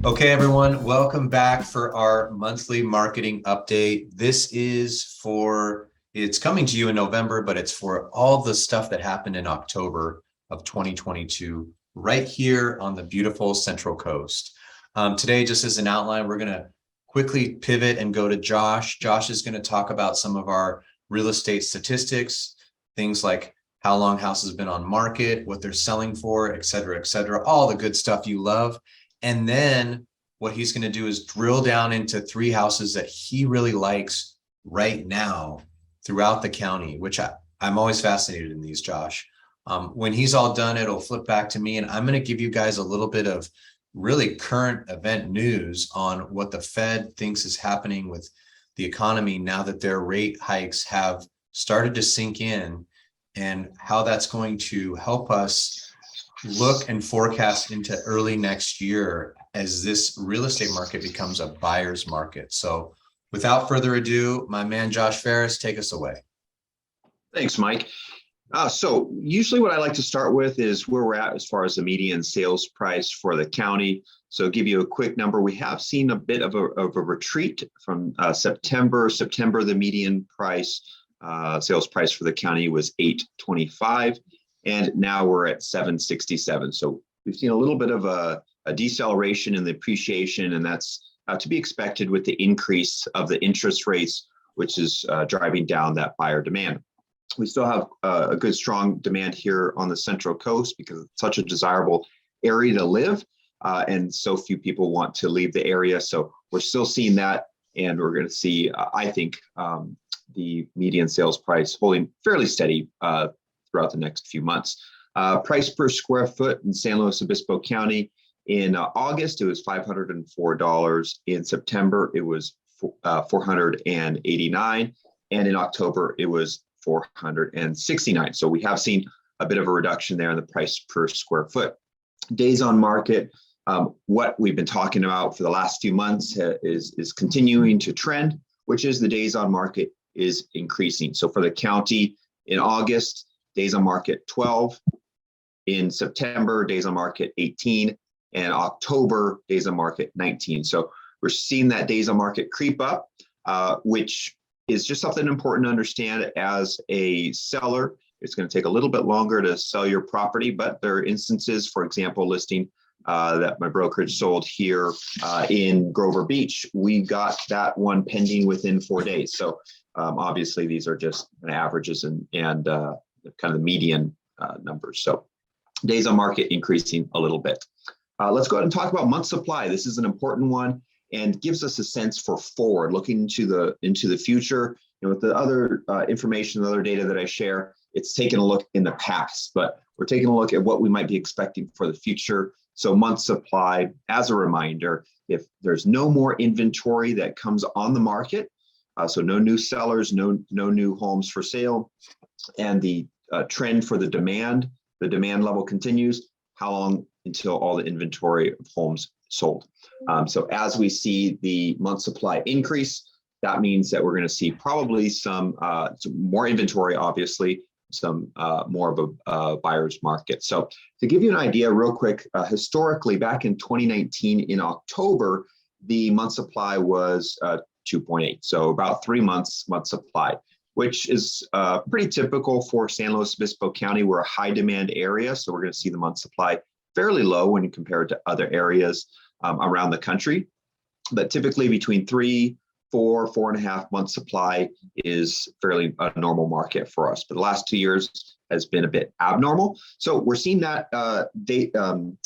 Okay, everyone, welcome back for our monthly marketing update. It's coming to you in November, but it's for all the stuff that happened in October of 2022, right here on the beautiful Central Coast. Today, just as an outline, we're going to quickly pivot and go to Josh. Josh is going to talk about some of our real estate statistics, things like how long houses have been on market, what they're selling for, et cetera, all the good stuff you love. And then what he's going to do is drill down into 3 houses that he really likes right now throughout the county, which I'm always fascinated in these, Josh. When he's all done, it'll flip back to me, and I'm going to give you guys a little bit of really current event news on what the Fed thinks is happening with the economy now that their rate hikes have started to sink in, and how that's going to help us look and forecast into early next year as this real estate market becomes a buyer's market. So without further ado, my man, Josh Farris, take us away. Thanks, Mike. So usually what I like to start with is where we're at as far as the median sales price for the county. So give you a quick number. We have seen a bit of a retreat from September. The median price, sales price for the county was $825. And now we're at $767. So we've seen a little bit of a deceleration in the appreciation, and that's to be expected with the increase of the interest rates, which is driving down that buyer demand. We still have a good, strong demand here on the Central Coast because it's such a desirable area to live, and so few people want to leave the area. So we're still seeing that, and we're going to see, I think, the median sales price holding fairly steady throughout the next few months. Price per square foot in San Luis Obispo County in August, it was $504. In September, it was $489. And in October, it was $469. So we have seen a bit of a reduction there in the price per square foot. Days on market, what we've been talking about for the last few months is continuing to trend, which is the days on market is increasing. So for the county in August, days on market 12, in September, days on market 18, and October, days on market 19. So we're seeing that days on market creep up, which is just something important to understand as a seller. It's going to take a little bit longer to sell your property, but there are instances, for example, listing that my brokerage sold here in Grover Beach. We got that one pending within 4 days. So obviously, these are just averages and kind of the median numbers. So days on market increasing a little bit. Let's go ahead and talk about month supply. This is an important one and gives us a sense for forward, looking into the future. With the other information, the other data that I share, it's taking a look in the past, but we're taking a look at what we might be expecting for the future. So month supply, as a reminder, if there's no more inventory that comes on the market, so no new sellers, no new homes for sale, and the trend for the demand level continues, how long until all the inventory of homes sold? So as we see the month supply increase, that means that we're going to see probably some more inventory, obviously, some more of a buyer's market. So to give you an idea real quick, historically, back in 2019 in October, the month supply was 2.8. So about 3 months month supply, which is pretty typical for San Luis Obispo County. We're a high demand area, so we're going to see the month supply fairly low when you compare it to other areas around the country. But typically between 3, 4, 4.5 month supply is fairly a normal market for us. But the last 2 years has been a bit abnormal. So we're seeing that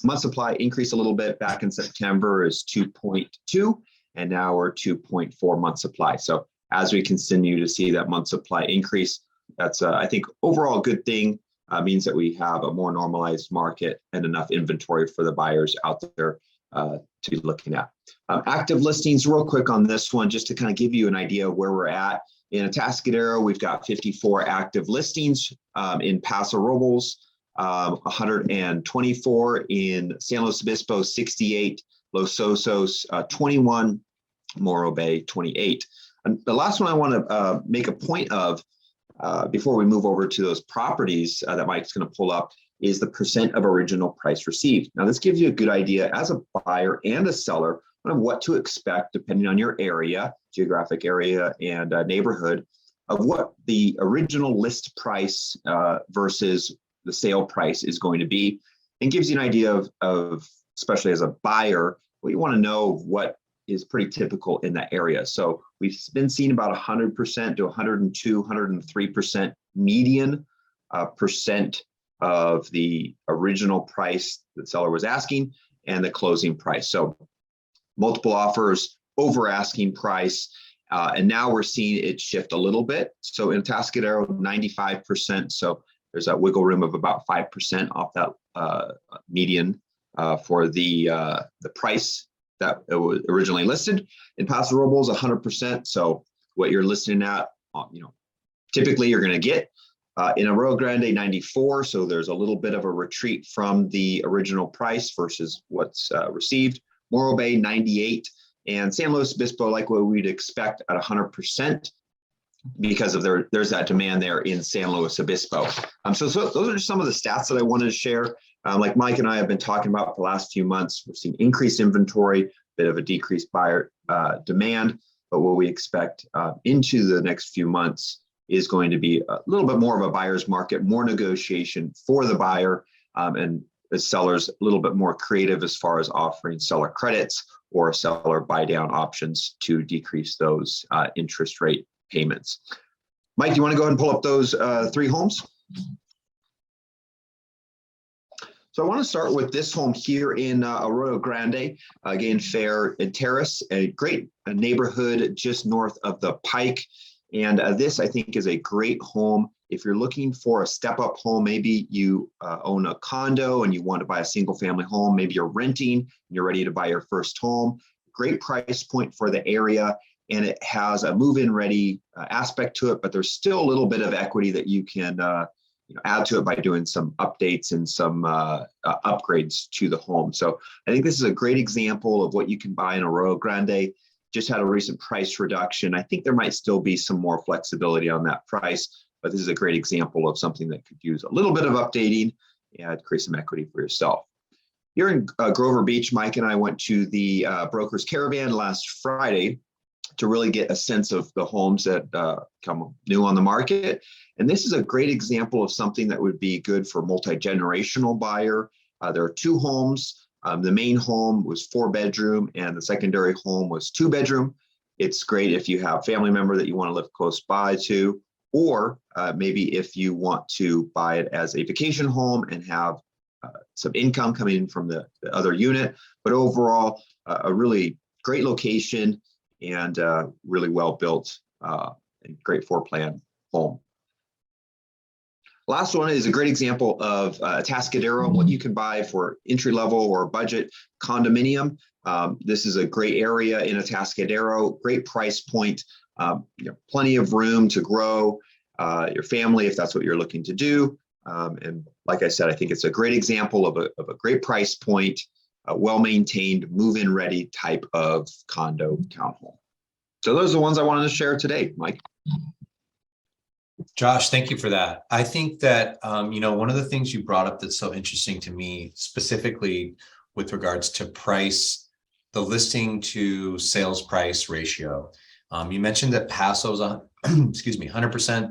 month supply increase a little bit. Back in September is 2.2, and now we're 2.4 month supply. So as we continue to see that month supply increase, that's I think overall a good thing. Means that we have a more normalized market and enough inventory for the buyers out there to be looking at. Active listings, real quick on this one, just to kind of give you an idea of where we're at. In Atascadero, we've got 54 active listings. In Paso Robles, 124. In San Luis Obispo, 68. Los Osos, 21. Morro Bay, 28. And the last one I want to make a point of before we move over to those properties that Mike's going to pull up is the percent of original price received. Now, this gives you a good idea as a buyer and a seller on what to expect depending on your area, geographic area, and neighborhood of what the original list price versus the sale price is going to be, and gives you an idea of especially as a buyer, what you want to know of what is pretty typical in that area. So we've been seeing about 100% to 102, 103% median percent of the original price the seller was asking and the closing price. So multiple offers, over asking price, and now we're seeing it shift a little bit. So in Atascadero, 95%. So there's a wiggle room of about 5% off that median for the price that it was originally listed. In Paso Robles, 100%. So what you're listing at, typically you're going to get. In Arroyo Grande, 94. So there's a little bit of a retreat from the original price versus what's received. Morro Bay, 98. And San Luis Obispo, like what we'd expect at 100%, because of there's that demand there in San Luis Obispo. So those are just some of the stats that I wanted to share. Like Mike and I have been talking about for the last few months, we've seen increased inventory, bit of a decreased buyer demand, but what we expect into the next few months is going to be a little bit more of a buyer's market, more negotiation for the buyer, and the seller's a little bit more creative as far as offering seller credits or seller buy down options to decrease those interest rate payments. Mike, do you want to go ahead and pull up those 3 homes? So I want to start with this home here in Arroyo Grande, again, Fair and Terrace, a great neighborhood just north of the Pike. And this, I think, is a great home. If you're looking for a step-up home, maybe you own a condo and you want to buy a single-family home, maybe you're renting and you're ready to buy your first home. Great price point for the area, and it has a move-in ready aspect to it, but there's still a little bit of equity that you can add to it by doing some updates and some upgrades to the home. So I think this is a great example of what you can buy in Arroyo Grande. Just had a recent price reduction. I think there might still be some more flexibility on that price, but this is a great example of something that could use a little bit of updating and create some equity for yourself. Here in Grover Beach, Mike and I went to the Broker's Caravan last Friday to really get a sense of the homes that come new on the market. And this is a great example of something that would be good for multi-generational buyer. There are 2 homes. The main home was 4-bedroom and the secondary home was 2-bedroom. It's great if you have a family member that you want to live close by to, or maybe if you want to buy it as a vacation home and have some income coming in from the other unit. But overall, a really great location and really well built and great floor plan home. Last one is a great example of Atascadero, what you can buy for entry level or budget condominium. This is a great area in Atascadero, great price point, plenty of room to grow your family if that's what you're looking to do. And like I said, I think it's a great example of a great price point, a well-maintained, move-in ready type of condo townhome. So those are the ones I wanted to share today, Mike. Josh, thank you for that. I think that, one of the things you brought up that's so interesting to me, specifically with regards to price, the listing to sales price ratio. You mentioned that Paso's, 100%.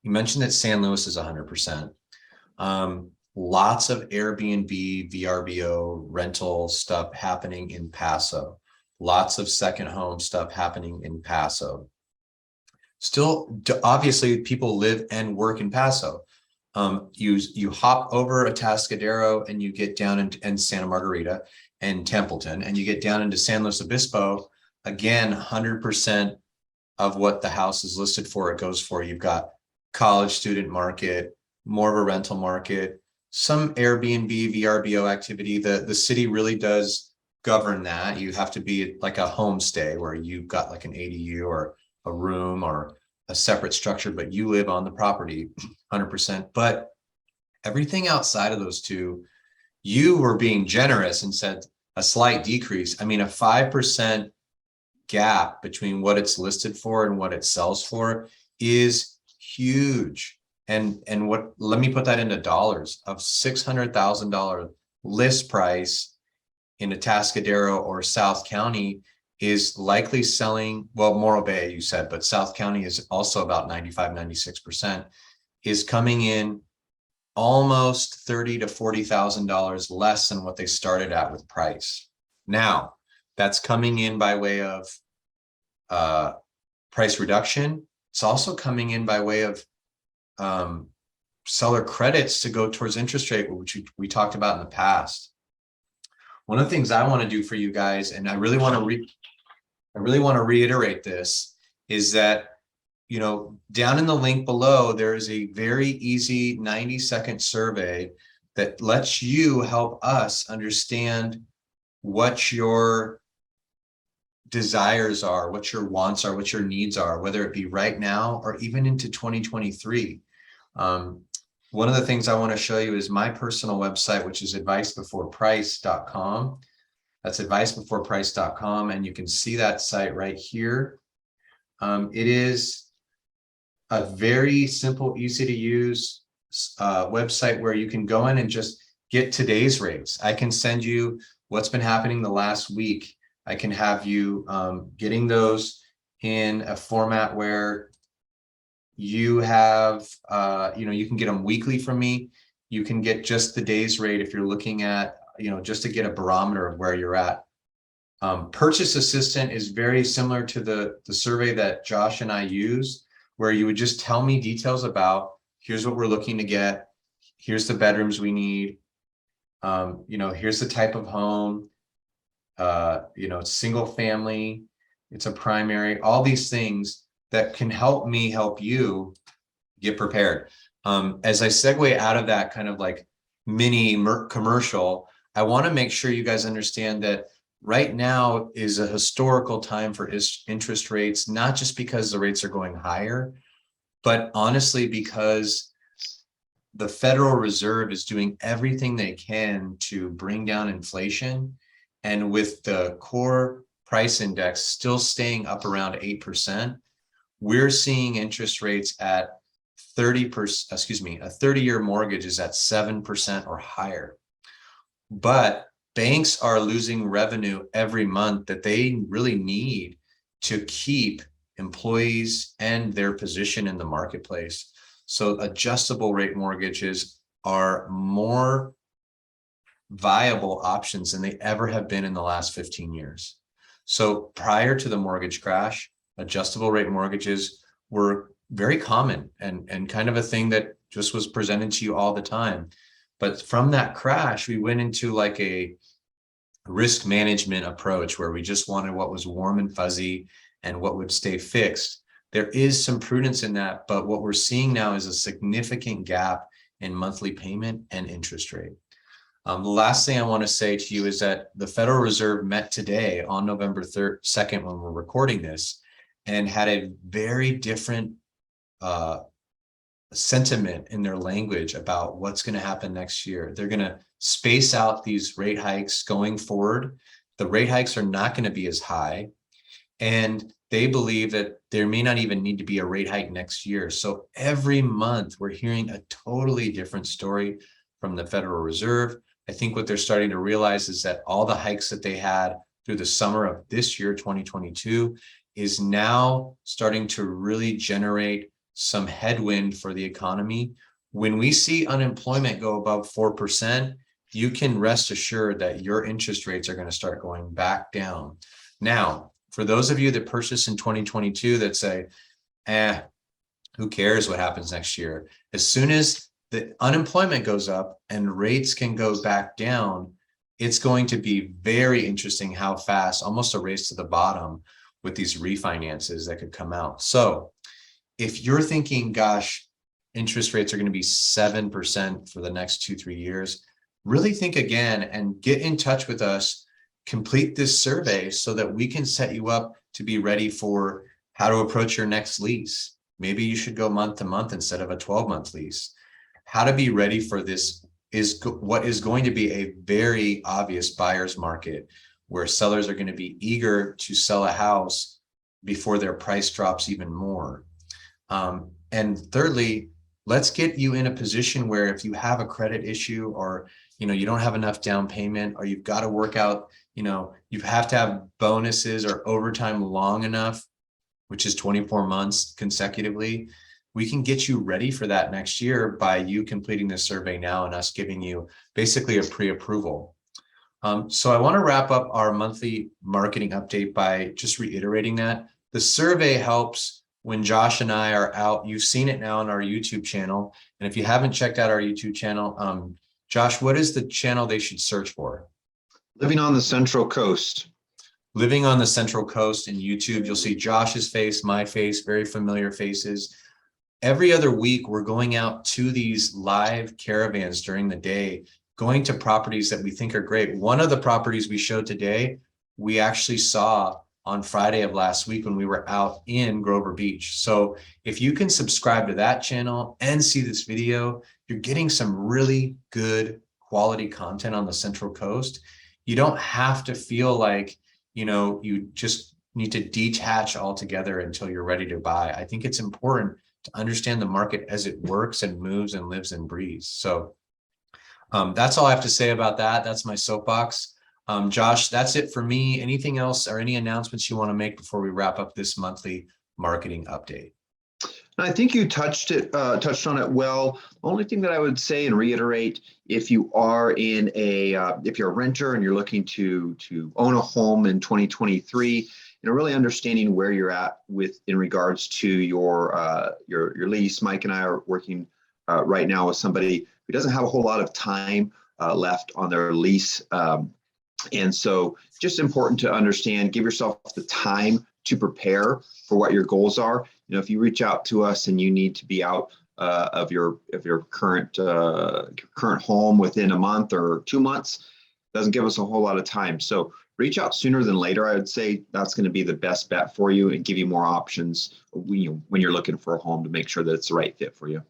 You mentioned that San Luis is 100%. Lots of Airbnb, VRBO, rental stuff happening in Paso. Lots of second home stuff happening in Paso. Still, obviously, people live and work in Paso. You hop over Atascadero and you get down in Santa Margarita and Templeton, and you get down into San Luis Obispo. Again, 100% of what the house is listed for, it goes for. You've got college student market, more of a rental market, some Airbnb, VRBO activity. The city really does govern that. You have to be like a homestay where you've got like an ADU or a room or a separate structure, but you live on the property 100%. But everything outside of those two, you were being generous and said a slight decrease. I mean, a 5% gap between what it's listed for and what it sells for is huge. And let me put that into dollars. Of $600,000 list price in Atascadero or South County is likely selling, well, Morro Bay, you said, but South County is also about 95, 96%, is coming in almost $30,000 to $40,000 less than what they started at with price. Now, that's coming in by way of price reduction. It's also coming in by way of seller credits to go towards interest rate, which we talked about in the past. One of the things I want to do for you guys, and I really want to reiterate this, is that, you know, down in the link below, there is a very easy 90-second survey that lets you help us understand what your desires are, what your wants are, what your needs are, whether it be right now or even into 2023. One of the things I want to show you is my personal website, which is advicebeforeprice.com. That's advicebeforeprice.com, and you can see that site right here. It is a very simple, easy to use website where you can go in and just get today's rates. I can send you what's been happening the last week. I can have you getting those in a format where you have, you can get them weekly from me. You can get just the day's rate if you're looking at, just to get a barometer of where you're at. Purchase Assistant is very similar to the survey that Josh and I use, where you would just tell me details about, here's what we're looking to get, here's the bedrooms we need, here's the type of home, it's single family, it's a primary, all these things that can help me help you get prepared. As I segue out of that kind of like mini commercial, I want to make sure you guys understand that right now is a historical time for interest rates, not just because the rates are going higher, but honestly because the Federal Reserve is doing everything they can to bring down inflation. And with the core price index still staying up around 8%, we're seeing interest rates at 30%, a 30-year mortgage is at 7% or higher. But banks are losing revenue every month that they really need to keep employees and their position in the marketplace. So adjustable rate mortgages are more viable options than they ever have been in the last 15 years. So prior to the mortgage crash, adjustable rate mortgages were very common and kind of a thing that just was presented to you all the time. But from that crash, we went into like a risk management approach where we just wanted what was warm and fuzzy and what would stay fixed. There is some prudence in that, but what we're seeing now is a significant gap in monthly payment and interest rate. The last thing I want to say to you is that the Federal Reserve met today on November 2nd when we're recording this and had a very different sentiment in their language about what's going to happen next year. They're going to space out these rate hikes going forward. The rate hikes are not going to be as high, and they believe that there may not even need to be a rate hike next year. So every month we're hearing a totally different story from the Federal Reserve. I think what they're starting to realize is that all the hikes that they had through the summer of this year, 2022, is now starting to really generate some headwind for the economy. When we see unemployment go above 4%, you can rest assured that your interest rates are going to start going back down. Now, for those of you that purchased in 2022 that say, who cares what happens next year? As soon as the unemployment goes up and rates can go back down, it's going to be very interesting how fast, almost a race to the bottom with these refinances that could come out. So if you're thinking, gosh, interest rates are going to be 7% for the next 2-3 years, really think again and get in touch with us, complete this survey so that we can set you up to be ready for how to approach your next lease. Maybe you should go month to month instead of a 12-month lease. How to be ready for this is what is going to be a very obvious buyer's market where sellers are going to be eager to sell a house before their price drops even more. And thirdly, let's get you in a position where if you have a credit issue or you don't have enough down payment, or you've got to work out, you have to have bonuses or overtime long enough, which is 24 months consecutively, we can get you ready for that next year by you completing this survey now and us giving you basically a pre-approval. So I want to wrap up our monthly marketing update by just reiterating that the survey helps when Josh and I are out. You've seen it now on our YouTube channel. And if you haven't checked out our YouTube channel, Josh, what is the channel they should search for? Living on the Central Coast. Living on the Central Coast in YouTube. You'll see Josh's face, my face, very familiar faces. Every other week, we're going out to these live caravans during the day, going to properties that we think are great. One of the properties we showed today, we actually saw on Friday of last week when we were out in Grover Beach. So if you can subscribe to that channel and see this video, you're getting some really good quality content on the Central Coast. You don't have to feel like, you just need to detach altogether until you're ready to buy. I think it's important to understand the market as it works and moves and lives and breathes. So that's all I have to say about that. That's my soapbox. Josh, that's it for me. Anything else or any announcements you want to make before we wrap up this monthly marketing update? I think you touched on it well. The only thing that I would say and reiterate, if you are if you're a renter and you're looking to own a home in 2023, really understanding where you're at in regards to your lease. Mike and I are working right now with somebody who doesn't have a whole lot of time left on their lease. And so just important to understand, give yourself the time to prepare for what your goals are. If you reach out to us and you need to be out of your current home within a month or 2 months, doesn't give us a whole lot of time. So reach out sooner than later. I would say that's going to be the best bet for you and give you more options when you're looking for a home to make sure that it's the right fit for you.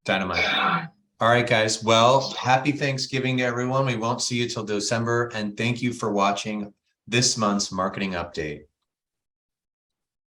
Dynamite. All right, guys. Well, happy Thanksgiving to everyone. We won't see you till December. And thank you for watching this month's marketing update.